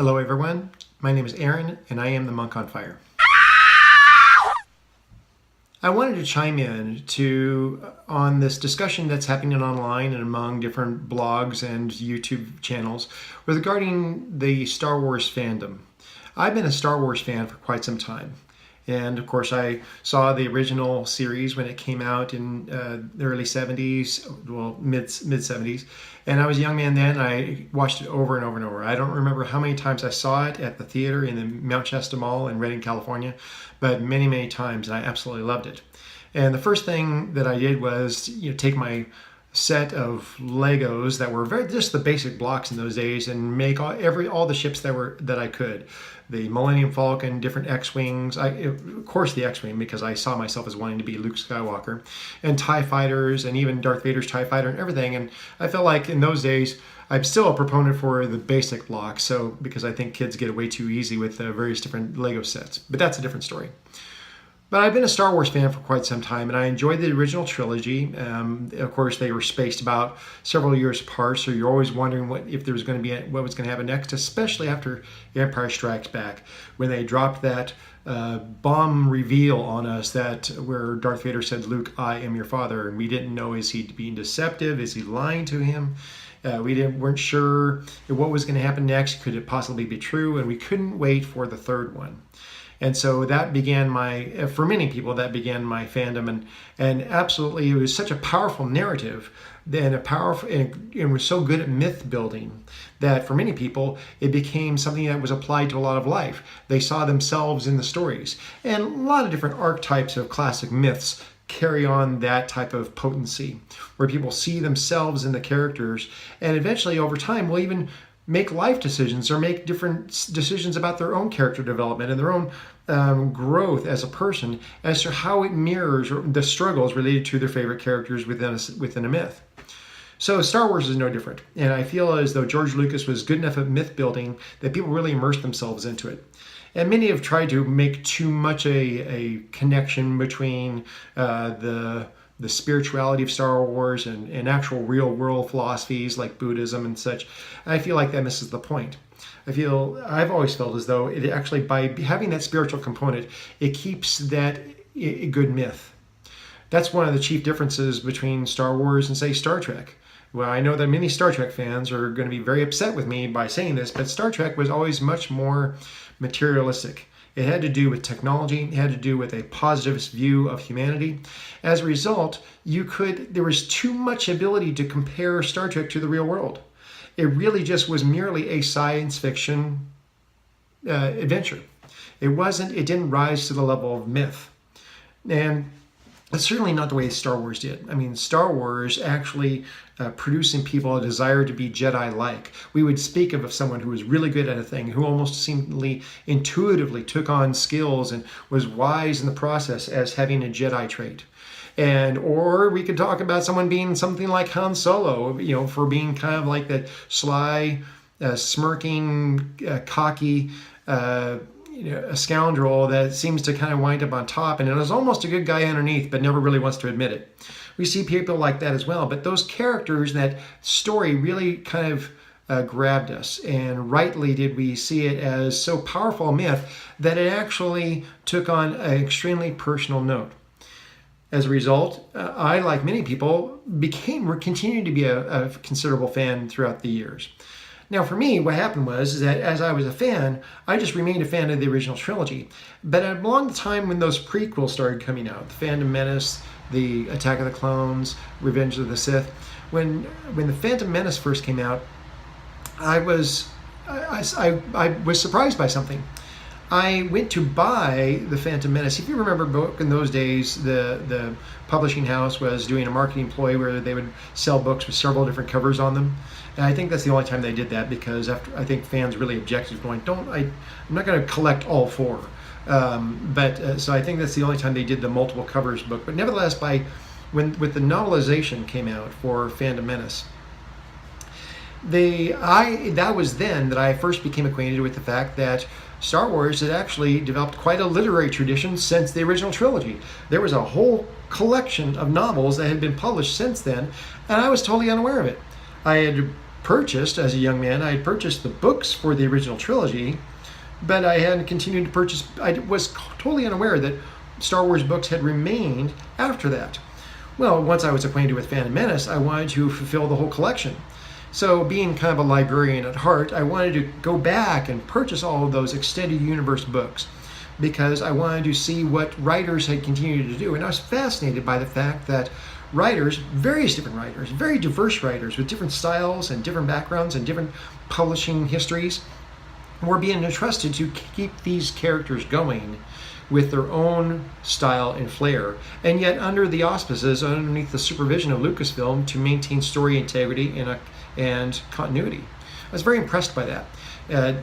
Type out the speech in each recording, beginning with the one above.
Hello everyone, my name is Aaron and I am the Monk on Fire. I wanted to chime in on this discussion that's happening online and among different blogs and YouTube channels regarding the Star Wars fandom. I've been a Star Wars fan for quite some time. And of course, I saw the original series when it came out in the early 70s, well, mid 70s. And I was a young man then. I watched it over and over and over. I don't remember how many times I saw it at the theater in the Mount Shasta Mall in Redding, California, but many, many times. And I absolutely loved it. And the first thing that I did was take my set of Legos that were just the basic blocks in those days and make all the ships that I could. The Millennium Falcon, different X-Wings, of course the X-Wing because I saw myself as wanting to be Luke Skywalker, and TIE fighters and even Darth Vader's TIE fighter and everything. And I felt like in those days I'm still a proponent for the basic blocks, because I think kids get away too easy with various different Lego sets, but that's a different story. But I've been a Star Wars fan for quite some time, and I enjoyed the original trilogy. Of course, they were spaced about several years apart, so you're always wondering what was going to happen next, especially after Empire Strikes Back, when they dropped that bomb reveal on us where Darth Vader said, "Luke, I am your father," and we didn't know, is he being deceptive? Is he lying to him? We weren't sure what was going to happen next. Could it possibly be true? And we couldn't wait for the third one. And so that began for many people, that began my fandom. And absolutely, it was such a powerful narrative and it was so good at myth building that for many people, it became something that was applied to a lot of life. They saw themselves in the stories. And a lot of different archetypes of classic myths carry on that type of potency, where people see themselves in the characters and eventually over time will even make life decisions or make different decisions about their own character development and their own growth as a person as to how it mirrors the struggles related to their favorite characters within a myth. So Star Wars is no different. And I feel as though George Lucas was good enough at myth building that people really immersed themselves into it. And many have tried to make too much a connection between the spirituality of Star Wars and actual real world philosophies like Buddhism and such. I feel like that misses the point. I've always felt as though it actually, by having that spiritual component, it keeps that a good myth. That's one of the chief differences between Star Wars and, say, Star Trek. Well, I know that many Star Trek fans are going to be very upset with me by saying this, but Star Trek was always much more materialistic. It had to do with technology. It had to do with a positivist view of humanity. As a result, there was too much ability to compare Star Trek to the real world. It really just was merely a science fiction adventure. It didn't rise to the level of myth. And it's certainly not the way Star Wars did. I mean, Star Wars actually produced in people a desire to be Jedi-like. We would speak of someone who was really good at a thing, who almost seemingly intuitively took on skills and was wise in the process as having a Jedi trait. Or we could talk about someone being something like Han Solo, for being kind of like that sly, smirking, cocky, a scoundrel that seems to kind of wind up on top and is almost a good guy underneath but never really wants to admit it. We see people like that as well, but those characters, that story really kind of grabbed us, and rightly did we see it as so powerful a myth that it actually took on an extremely personal note. As a result, I, like many people, continued to be a considerable fan throughout the years. Now, for me, what happened was that as I was a fan, I just remained a fan of the original trilogy. But along the time when those prequels started coming out, The Phantom Menace, The Attack of the Clones, Revenge of the Sith, when The Phantom Menace first came out, I was surprised by something. I went to buy The Phantom Menace. If you remember, back in those days, the publishing house was doing a marketing ploy where they would sell books with several different covers on them. And I think that's the only time they did that, because I think fans really objected, going, I'm not going to collect all four. So I think that's the only time they did the multiple covers book. But nevertheless, with the novelization came out for Phantom Menace, that was then that I first became acquainted with the fact that Star Wars had actually developed quite a literary tradition since the original trilogy. There was a whole collection of novels that had been published since then, and I was totally unaware of it. I had purchased, as a young man, I had purchased the books for the original trilogy, but I hadn't continued to purchase. I was totally unaware that Star Wars books had remained after that. Well, once I was acquainted with Phantom Menace, I wanted to fulfill the whole collection. So being kind of a librarian at heart, I wanted to go back and purchase all of those extended universe books because I wanted to see what writers had continued to do. And I was fascinated by the fact that writers, various different writers, very diverse writers with different styles and different backgrounds and different publishing histories, were being entrusted to keep these characters going with their own style and flair, and yet under the auspices, underneath the supervision of Lucasfilm, to maintain story integrity and continuity. I was very impressed by that.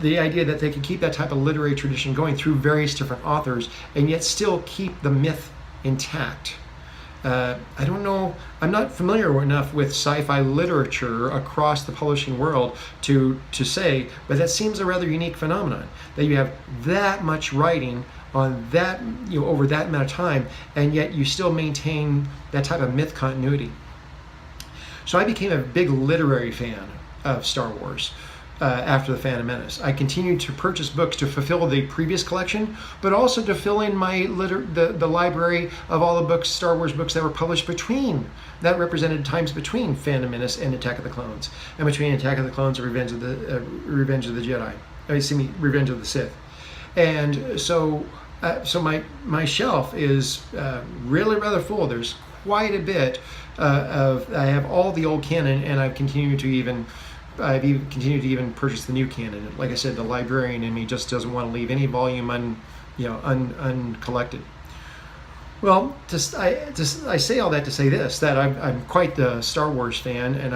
The idea that they could keep that type of literary tradition going through various different authors and yet still keep the myth intact. I don't know, I'm not familiar enough with sci-fi literature across the publishing world to say, but that seems a rather unique phenomenon, that you have that much writing on that, over that amount of time, and yet you still maintain that type of myth continuity. So I became a big literary fan of Star Wars after The Phantom Menace. I continued to purchase books to fulfill the previous collection, but also to fill in the library of all the books, Star Wars books that were published that represented times between Phantom Menace and Attack of the Clones, and between Attack of the Clones and Revenge of the Jedi. Revenge of the Sith. And so my shelf is really rather full. There's quite a bit I have all the old canon, and I've continued to even purchase the new canon. Like I said, the librarian in me just doesn't want to leave any volume uncollected. Well, I say all that to say this: that I'm quite the Star Wars fan, and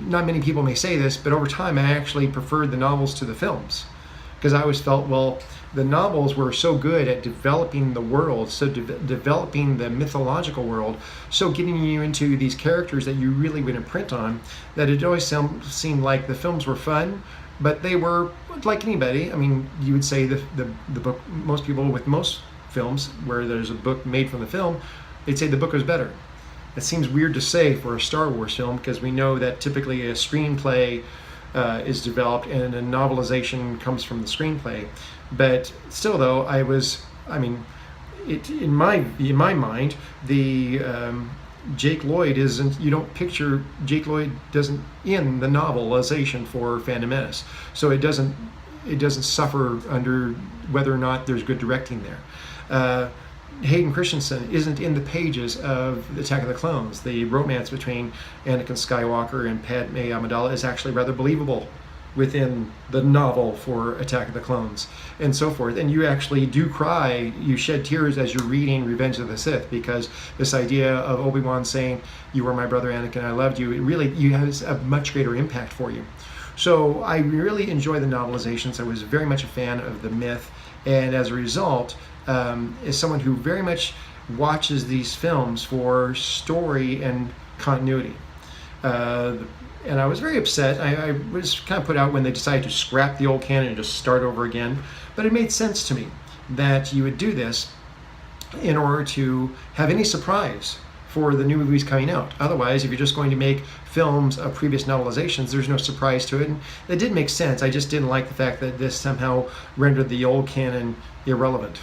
not many people may say this, but over time I actually preferred the novels to the films, because I always felt, well, the novels were so good at developing the world, so developing the mythological world, so getting you into these characters that you really would imprint on, that it always seemed like the films were fun, but they were like anybody. I mean, you would say the book, most people with most films where there's a book made from the film, they'd say the book was better. It seems weird to say for a Star Wars film, because we know that typically a screenplay is developed and a novelization comes from the screenplay. But still, though, in my mind, the Jake Lloyd isn't. You don't picture Jake Lloyd doesn't in the novelization for Phantom Menace, so it doesn't suffer under whether or not there's good directing there. Hayden Christensen isn't in the pages of Attack of the Clones. The romance between Anakin Skywalker and Padme Amidala is actually rather believable within the novel for Attack of the Clones, and so forth. And you actually do cry, you shed tears as you're reading Revenge of the Sith, because this idea of Obi-Wan saying, "You were my brother Anakin, I loved you," it has a much greater impact for you. So I really enjoy the novelizations. I was very much a fan of the myth, and as a result, as someone who very much watches these films for story and continuity. And I was very upset. I was kind of put out when they decided to scrap the old canon and just start over again. But it made sense to me that you would do this in order to have any surprise for the new movies coming out. Otherwise, if you're just going to make films of previous novelizations, there's no surprise to it. And it did make sense. I just didn't like the fact that this somehow rendered the old canon irrelevant.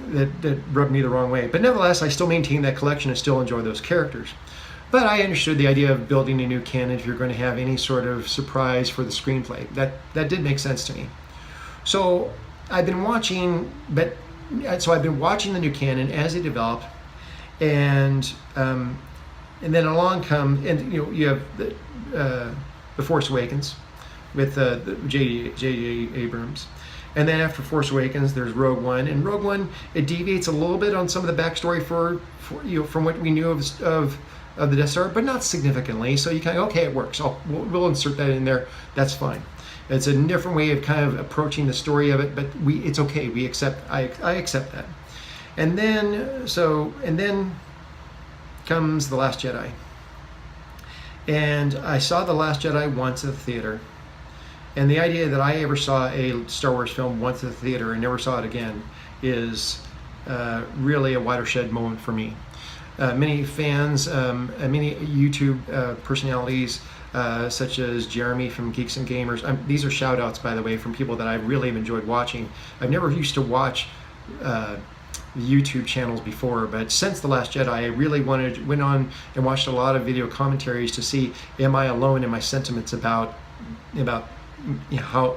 That rubbed me the wrong way. But nevertheless, I still maintain that collection and still enjoy those characters. But I understood the idea of building a new canon if you're going to have any sort of surprise for the screenplay. That did make sense to me. So I've been watching the new canon as it developed, and then along you have the Force Awakens with J.J. Abrams. And then after Force Awakens, there's Rogue One. And Rogue One, it deviates a little bit on some of the backstory from what we knew of the Death Star, but not significantly. So you kind of, okay, it works. We'll insert that in there. That's fine. It's a different way of kind of approaching the story of it, but it's okay. I accept that. And then comes The Last Jedi. And I saw The Last Jedi once at the theater. And the idea that I ever saw a Star Wars film once at the theater and never saw it again is really a watershed moment for me. many fans, many YouTube personalities, such as Jeremy from Geeks and Gamers. These are shout outs, by the way, from people that I really have enjoyed watching. I've never used to watch YouTube channels before, but since The Last Jedi, I really went on and watched a lot of video commentaries to see, am I alone in my sentiments about how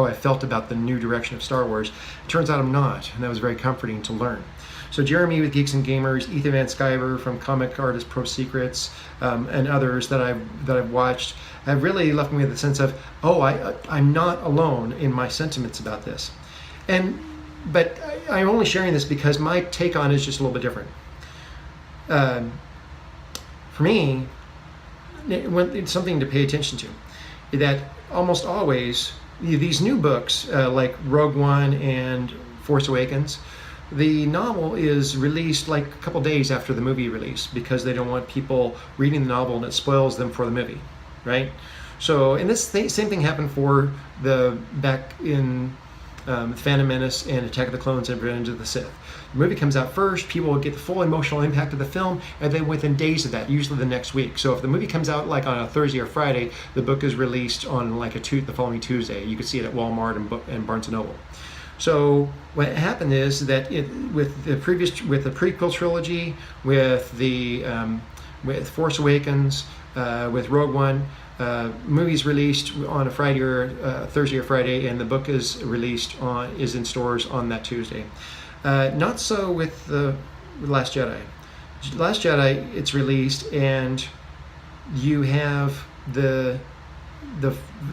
I felt about the new direction of Star Wars. It turns out I'm not, and that was very comforting to learn. So Jeremy with Geeks and Gamers, Ethan Van Sciver from Comic Artist Pro Secrets, and others that I've watched have really left me with a sense of, I'm not alone in my sentiments about this. But I'm only sharing this because my take on it is just a little bit different. For me, it's something to pay attention to, that almost always these new books like Rogue One and Force Awakens, the novel is released like a couple days after the movie release because they don't want people reading the novel and it spoils them for the movie, right? So, and this same thing happened for back in Phantom Menace and Attack of the Clones and Revenge of the Sith. The movie comes out first, people will get the full emotional impact of the film, and then within days of that, usually the next week. So if the movie comes out like on a Thursday or Friday, the book is released on like the following Tuesday. You can see it at Walmart and Barnes & Noble. So what happened is that with the prequel trilogy, with Force Awakens, with Rogue One, movies released on a Friday or Thursday or Friday, and the book is in stores on that Tuesday. Not so with the Last Jedi. Last Jedi, it's released, and you have the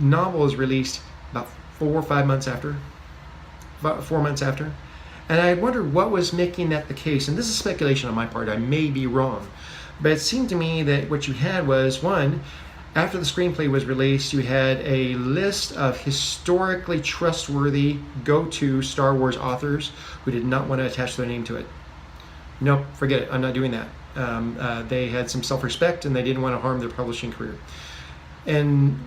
novel is released about 4 months after. And I wondered what was making that the case. And this is speculation on my part. I may be wrong, but it seemed to me that what you had was, one, after the screenplay was released, you had a list of historically trustworthy go-to Star Wars authors who did not want to attach their name to it. Nope, forget it. I'm not doing that. They had some self-respect and they didn't want to harm their publishing career. And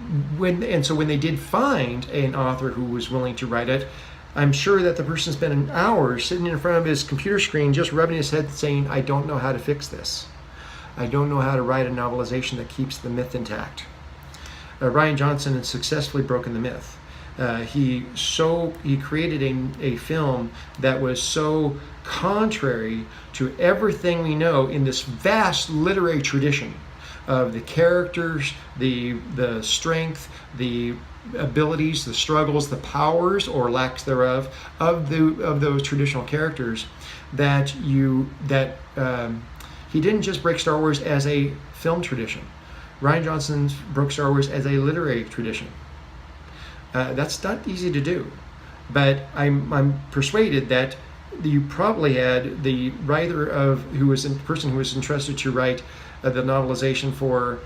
so when they did find an author who was willing to write it, I'm sure that the person spent an hour sitting in front of his computer screen just rubbing his head saying, I don't know how to fix this. I don't know how to write a novelization that keeps the myth intact. Rian Johnson has successfully broken the myth. He created a film that was so contrary to everything we know in this vast literary tradition of the characters, the strength, the abilities, the struggles, the powers or lacks thereof of those traditional characters, that he didn't just break Star Wars as a film tradition. Rian Johnson broke Star Wars as a literary tradition. That's not easy to do, but I'm persuaded that you probably had the writer person who was entrusted to write the novelization for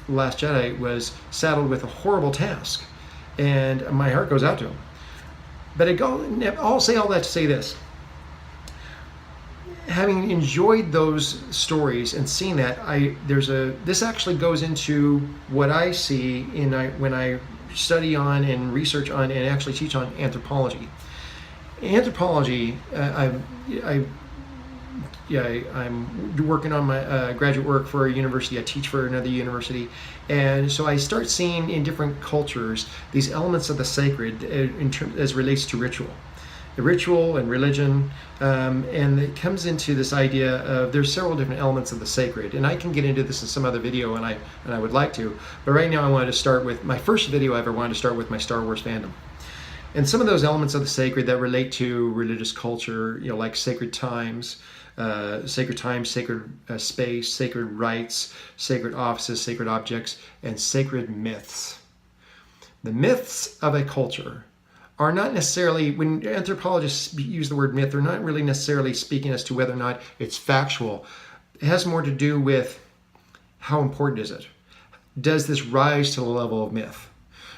Last Jedi was saddled with a horrible task, and my heart goes out to him. But I'll say all that to say this: having enjoyed those stories and seeing that, this actually goes into what I see when I study on and research on and actually teach on anthropology. Anthropology, I'm working on my graduate work for a university. I teach for another university, and so I start seeing in different cultures these elements of the sacred as relates to ritual. The ritual and religion, and it comes into this idea of there's several different elements of the sacred, and I can get into this in some other video, and I would like to, but right now I wanted to start with my first video I ever wanted to start with my Star Wars fandom. And some of those elements of the sacred that relate to religious culture, like sacred times, sacred space, sacred rites, sacred offices, sacred objects, and sacred myths. The myths of a culture are not necessarily, when anthropologists use the word myth, they're not really necessarily speaking as to whether or not it's factual. It has more to do with how important is it? Does this rise to the level of myth?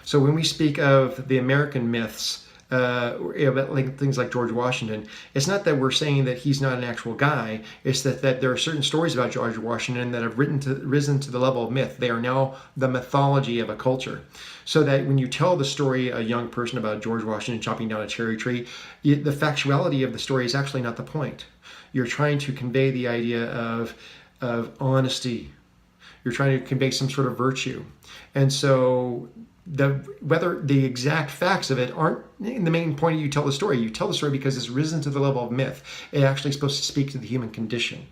So when we speak of the American myths, about like things like George Washington. It's not that we're saying that he's not an actual guy. It's that there are certain stories about George Washington that have risen to the level of myth. They are now the mythology of a culture. So that when you tell the story, a young person about George Washington chopping down a cherry tree, the factuality of the story is actually not the point. You're trying to convey the idea of honesty. You're trying to convey some sort of virtue. And so whether the exact facts of it aren't the main point you tell the story. You tell the story because it's risen to the level of myth. It actually is supposed to speak to the human condition,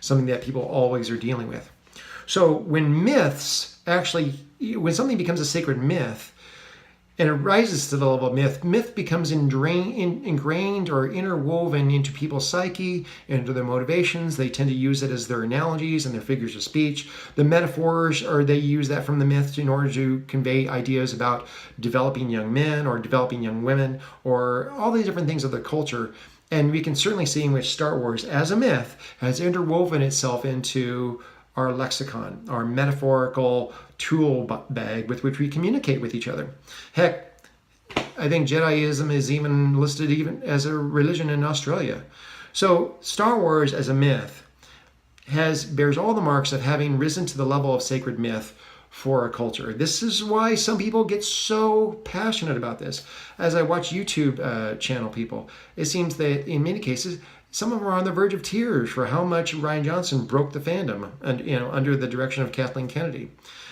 something that people always are dealing with. So when something becomes a sacred myth, and it rises to the level of myth becomes ingrained or interwoven into people's psyche, into their motivations. They tend to use it as their analogies and their figures of speech. The metaphors, or they use that from the myth in order to convey ideas about developing young men or developing young women, or all these different things of the culture. And we can certainly see in which Star Wars, as a myth, has interwoven itself into our lexicon, our metaphorical tool bag with which we communicate with each other. Heck, I think Jediism is even listed even as a religion in Australia. So Star Wars as a myth bears all the marks of having risen to the level of sacred myth for a culture. This is why some people get so passionate about this. As I watch YouTube channel people, it seems that in many cases, some of them are on the verge of tears for how much Rian Johnson broke the fandom, and under the direction of Kathleen Kennedy,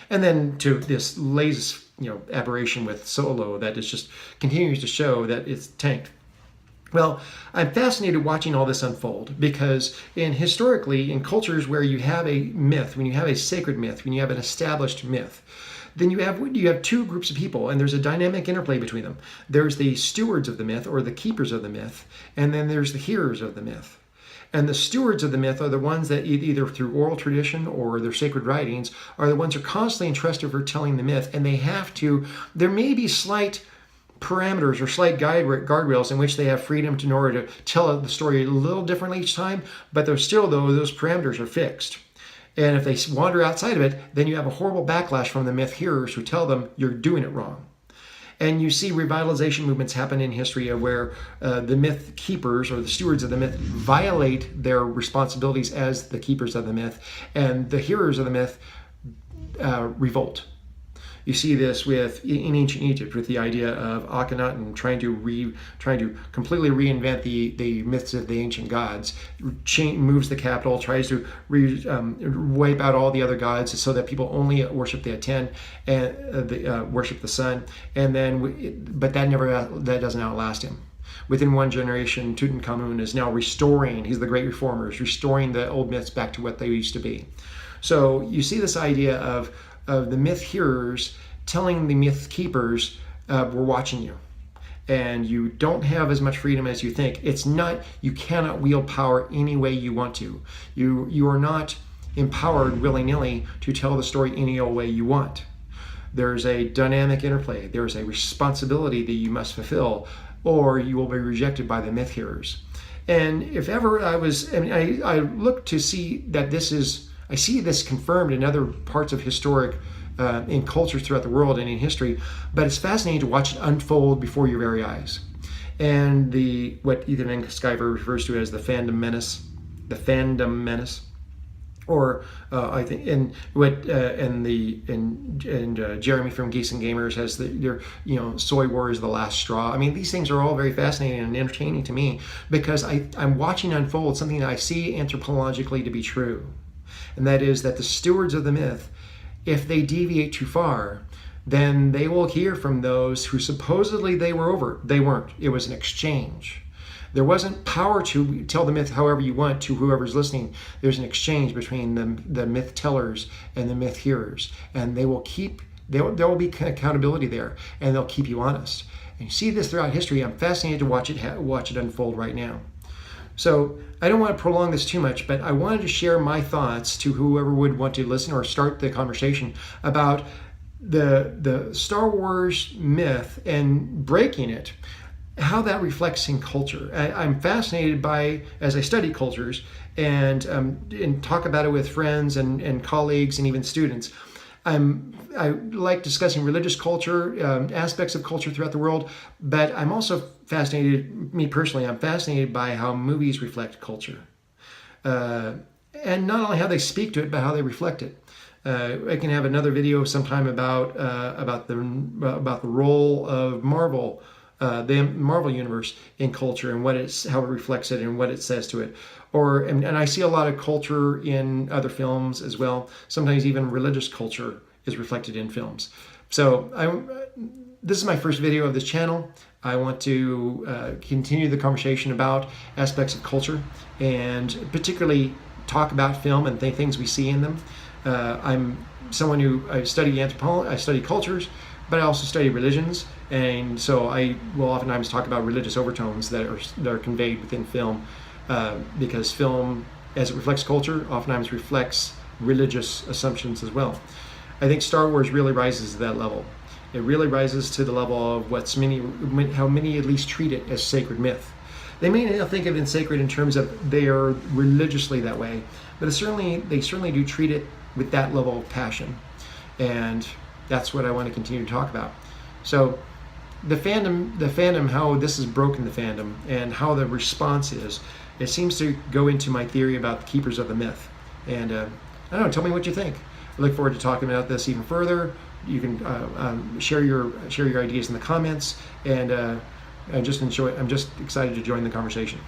and then to this latest aberration with Solo that is just continues to show that it's tanked. Well, I'm fascinated watching all this unfold because historically in cultures where you have a myth, when you have a sacred myth, when you have an established myth, then you have two groups of people, and there's a dynamic interplay between them. There's the stewards of the myth, or the keepers of the myth, and then there's the hearers of the myth. And the stewards of the myth are the ones that either through oral tradition or their sacred writings are the ones who are constantly entrusted for telling the myth, and there may be slight parameters or slight guardrails in which they have freedom in order to tell the story a little differently each time, but those parameters are fixed. And if they wander outside of it, then you have a horrible backlash from the myth hearers who tell them you're doing it wrong. And you see revitalization movements happen in history where the myth keepers or the stewards of the myth violate their responsibilities as the keepers of the myth, and the hearers of the myth revolt. You see this in ancient Egypt with the idea of Akhenaten trying to completely reinvent the myths of the ancient gods. Moves the capital, tries to wipe out all the other gods so that people only worship the Aten and worship the sun. And then, but that doesn't outlast him. Within one generation, Tutankhamun is now restoring. He's the great reformer, is restoring the old myths back to what they used to be. So you see this idea of the myth hearers telling the myth keepers, we're watching you. And you don't have as much freedom as you think. You cannot wield power any way you want to. You are not empowered willy-nilly to tell the story any old way you want. There's a dynamic interplay. There's a responsibility that you must fulfill, or you will be rejected by the myth hearers. And if ever I look to see that I see this confirmed in other parts of historic, in cultures throughout the world and in history, but it's fascinating to watch it unfold before your very eyes. And what Ethan N. Skyver refers to as the fandom menace, or I think, and Jeremy from Geeks and Gamers has their Soy War is the last straw. I mean, these things are all very fascinating and entertaining to me because I'm watching unfold something that I see anthropologically to be true. And that is that the stewards of the myth, if they deviate too far, then they will hear from those who supposedly they were over. They weren't. It was an exchange. There wasn't power to tell the myth however you want to whoever's listening. There's an exchange between the myth tellers and the myth hearers. And there will be accountability there, and they'll keep you honest. And you see this throughout history. I'm fascinated to watch it unfold right now. So I don't want to prolong this too much, but I wanted to share my thoughts to whoever would want to listen or start the conversation about the Star Wars myth and breaking it, how that reflects in culture. I'm fascinated by, as I study cultures and talk about it with friends and colleagues and even students, I like discussing religious culture, aspects of culture throughout the world, but I'm also fascinated, me personally, I'm fascinated by how movies reflect culture. And not only how they speak to it, but how they reflect it. I can have another video sometime about the role of Marvel, the Marvel universe in culture and how it reflects it and what it says to it. And I see a lot of culture in other films as well. Sometimes even religious culture is reflected in films. So this is my first video of this channel. I want to continue the conversation about aspects of culture and particularly talk about film and things we see in them. I'm someone who I study anthropology, I study cultures, but I also study religions, and so I will oftentimes talk about religious overtones that are conveyed within film, because film, as it reflects culture, oftentimes reflects religious assumptions as well. I think Star Wars really rises to that level. It really rises to the level of how many at least treat it as sacred myth. They may not think of it as sacred in terms of they are religiously that way, but they certainly do treat it with that level of passion. And that's what I want to continue to talk about. So the fandom, how this has broken the fandom and how the response is, it seems to go into my theory about the keepers of the myth. And I don't know, tell me what you think. I look forward to talking about this even further. You can share your ideas in the comments, and I'm just excited to join the conversation.